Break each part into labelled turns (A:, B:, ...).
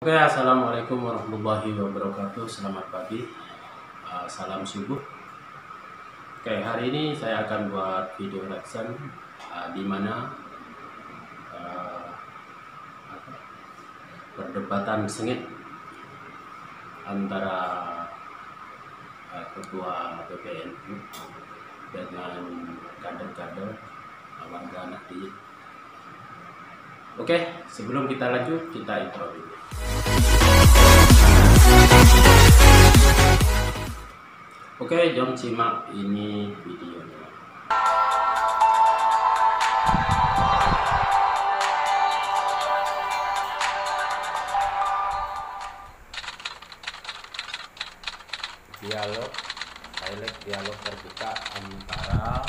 A: Oke, assalamualaikum warahmatullahi wabarakatuh. Selamat pagi, salam subuh. Oke, hari ini saya akan buat video reaction di mana perdebatan sengit antara ketua PPNU dengan kader-kader warga Nahdliyin. Oke, sebelum kita lanjut, kita intro dulu. Oke, jom simak ini videonya. Dialog terbuka antara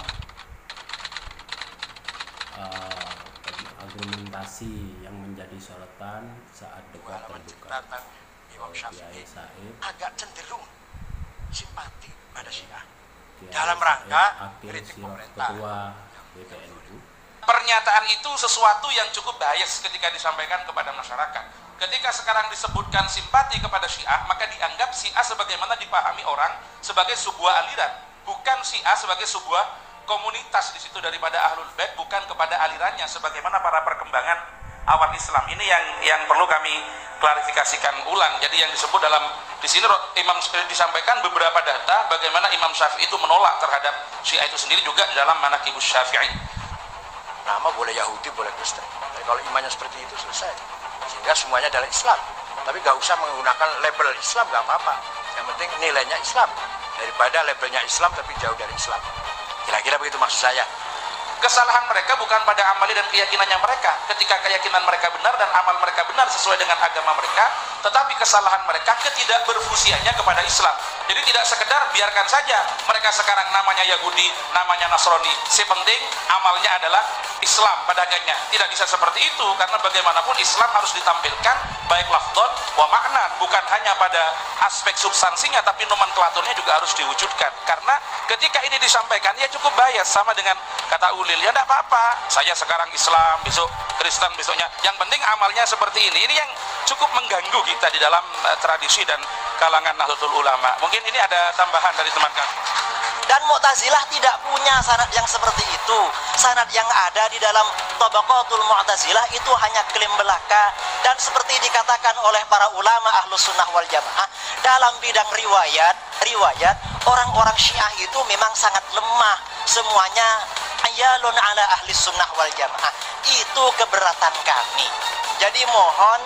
A: argumentasi yang menjadi sorotan saat debat terbuka.
B: Imam Syafi'i
A: Said
B: agak cenderung simpati pada Syiah dalam rangka kritik pemerintah.
A: Ketua PPNU.
C: Pernyataan itu sesuatu yang cukup bias ketika disampaikan kepada masyarakat. Ketika sekarang disebutkan simpati kepada Syiah, maka dianggap Syiah sebagaimana dipahami orang sebagai sebuah aliran, bukan Syiah sebagai sebuah komunitas di situ daripada Ahlul Bait, bukan kepada alirannya sebagaimana para perkembangan awal Islam. Ini yang perlu kami klarifikasikan ulang. Jadi yang disebut dalam di sini Imam disampaikan beberapa data bagaimana Imam Syafi'i itu menolak terhadap Syiah itu sendiri juga dalam Manaqibus Syafi'i.
B: Nama boleh Yahudi, boleh Kristen. Tapi kalau imannya seperti itu selesai. Sehingga semuanya adalah Islam. Tapi nggak usah menggunakan label Islam, nggak apa-apa. Yang penting nilainya Islam. Daripada labelnya Islam tapi jauh dari Islam. Kira-kira begitu maksud saya.
C: Kesalahan mereka bukan pada amali dan keyakinannya mereka. Ketika keyakinan mereka benar dan amal mereka benar sesuai dengan agama mereka, tetapi kesalahan mereka ketidakberfusiannya kepada Islam. Jadi tidak sekedar biarkan saja mereka sekarang namanya Yahudi, namanya Nasrani. Si penting amalnya adalah Islam pedagangnya. Tidak bisa seperti itu karena bagaimanapun Islam harus ditampilkan baik lafdhon wa makna, bukan hanya pada aspek substansinya tapi nomenklaturnya juga harus diwujudkan. Karena ketika ini disampaikan ya cukup bias sama dengan kata ulil, ya tidak apa-apa. Saya sekarang Islam, besok Kristen, besoknya. Yang penting amalnya seperti ini. Ini yang cukup mengganggu kita di dalam tradisi dan kalangan Nahdlatul Ulama. Mungkin ini ada tambahan dari teman kami.
D: Dan Mu'tazilah tidak punya sanad yang seperti itu. Sanad yang ada di dalam Tabaqatul Mu'tazilah itu hanya klaim belaka. Dan seperti dikatakan oleh para ulama Ahlus Sunnah wal Jamaah, dalam bidang riwayat orang-orang Syiah itu memang sangat lemah. Semuanya ayalun ala ahli sunnah wal jamaah. Itu keberatan kami. Jadi mohon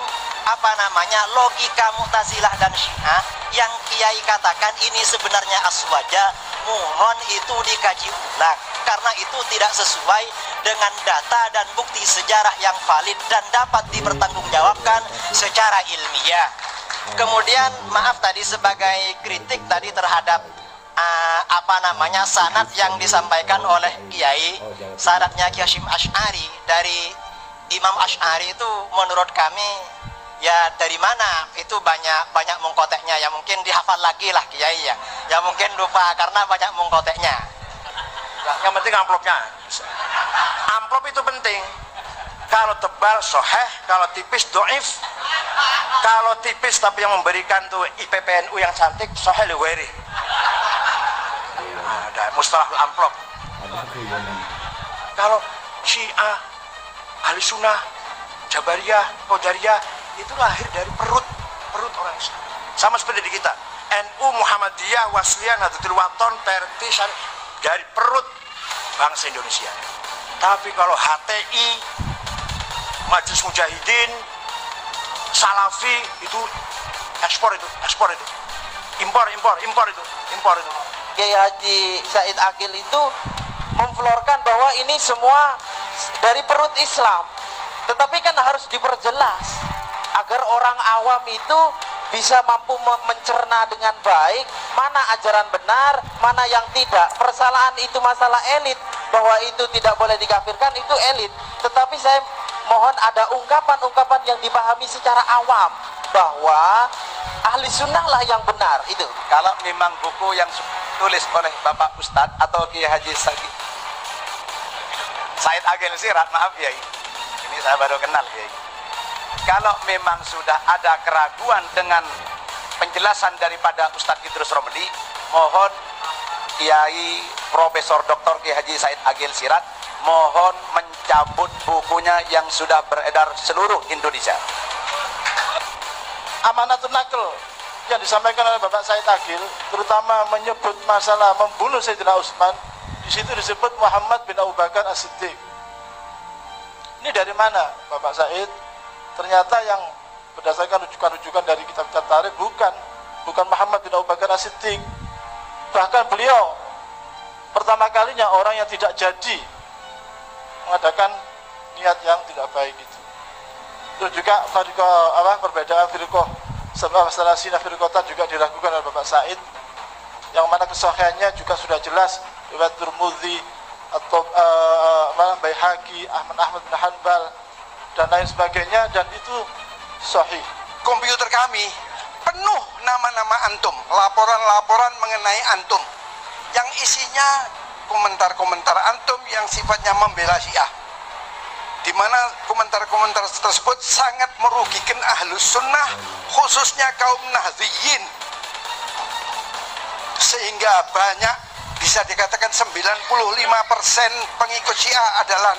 D: logika Mu'tazilah dan Syiah yang Kiai katakan ini sebenarnya aswaja, mohon itu dikaji ulang karena itu tidak sesuai dengan data dan bukti sejarah yang valid dan dapat dipertanggungjawabkan secara ilmiah. Kemudian maaf tadi sebagai kritik tadi terhadap sanad yang disampaikan oleh Kiai, sanadnya Kiai Hasyim Asy'ari dari Imam Asy'ari itu menurut kami ya dari mana itu banyak mungkoteknya ya, mungkin dihafal lagi lah Kiai ya mungkin lupa karena banyak mungkoteknya.
B: Yang penting amplopnya. Amplop itu penting. Kalau tebal soheh, kalau tipis doif. Kalau tipis tapi yang memberikan tuh IPPNU yang cantik soheh liweri. Ada mustalah amplop. Kalau Syiah, Ahli Sunnah, Jabariyah, Qadariyah itu lahir dari perut orang Islam. Sama seperti di kita. NU, Muhammadiyah, Wasliyah, Nahdlatul Wathon, PRT, dari perut bangsa Indonesia. Tapi kalau HTI, Majelis Mujahidin, Salafi itu ekspor itu. Impor itu.
D: Kiai Haji Said Akil itu memflorkan bahwa ini semua dari perut Islam, tetapi kan harus diperjelas agar orang awam itu bisa mampu mencerna dengan baik mana ajaran benar, mana yang tidak. Persalahan itu masalah elit, bahwa itu tidak boleh dikafirkan itu elit, tetapi saya mohon ada ungkapan-ungkapan yang dipahami secara awam bahwa ahli sunnah lah yang benar itu.
E: Kalau memang buku yang tulis oleh Bapak Ustadz atau Kiai Haji Said Agil Sirat, maaf ya, ini saya baru kenal ya. kalau memang sudah ada keraguan dengan penjelasan daripada Ustadz Idrus Romli, mohon Kiai Profesor Dr. Kiai Haji Said Agil Siraj mohon mencabut bukunya yang sudah beredar seluruh Indonesia.
F: Amanatun Naql yang disampaikan oleh Bapak Said Agil, terutama menyebut masalah membunuh Sayyidina Utsman, di situ disebut Muhammad bin Abu Bakar As-Siddiq. Ini dari mana, Bapak Said? Ternyata yang berdasarkan rujukan-rujukan dari kitab-kitab tarikh bukan Muhammad bin Abu Bakar As-Siddiq. Bahkan beliau pertama kalinya orang yang tidak jadi mengadakan niat yang tidak baik itu. Terus juga perbedaan firqah sebab masalah sinah firqatan juga diragukan oleh Bapak Said, yang mana kesahihannya juga sudah jelas riwayat Tirmidzi atau Baihaqi, Ahmad bin Hanbal dan lain sebagainya, dan itu sahih.
B: Komputer kami penuh nama-nama antum, laporan-laporan mengenai antum yang isinya komentar-komentar antum yang sifatnya membela Syiah, di mana komentar-komentar tersebut sangat merugikan Ahlus Sunnah, khususnya kaum Nahdliyin, sehingga banyak, bisa dikatakan 95% pengikut Syiah adalah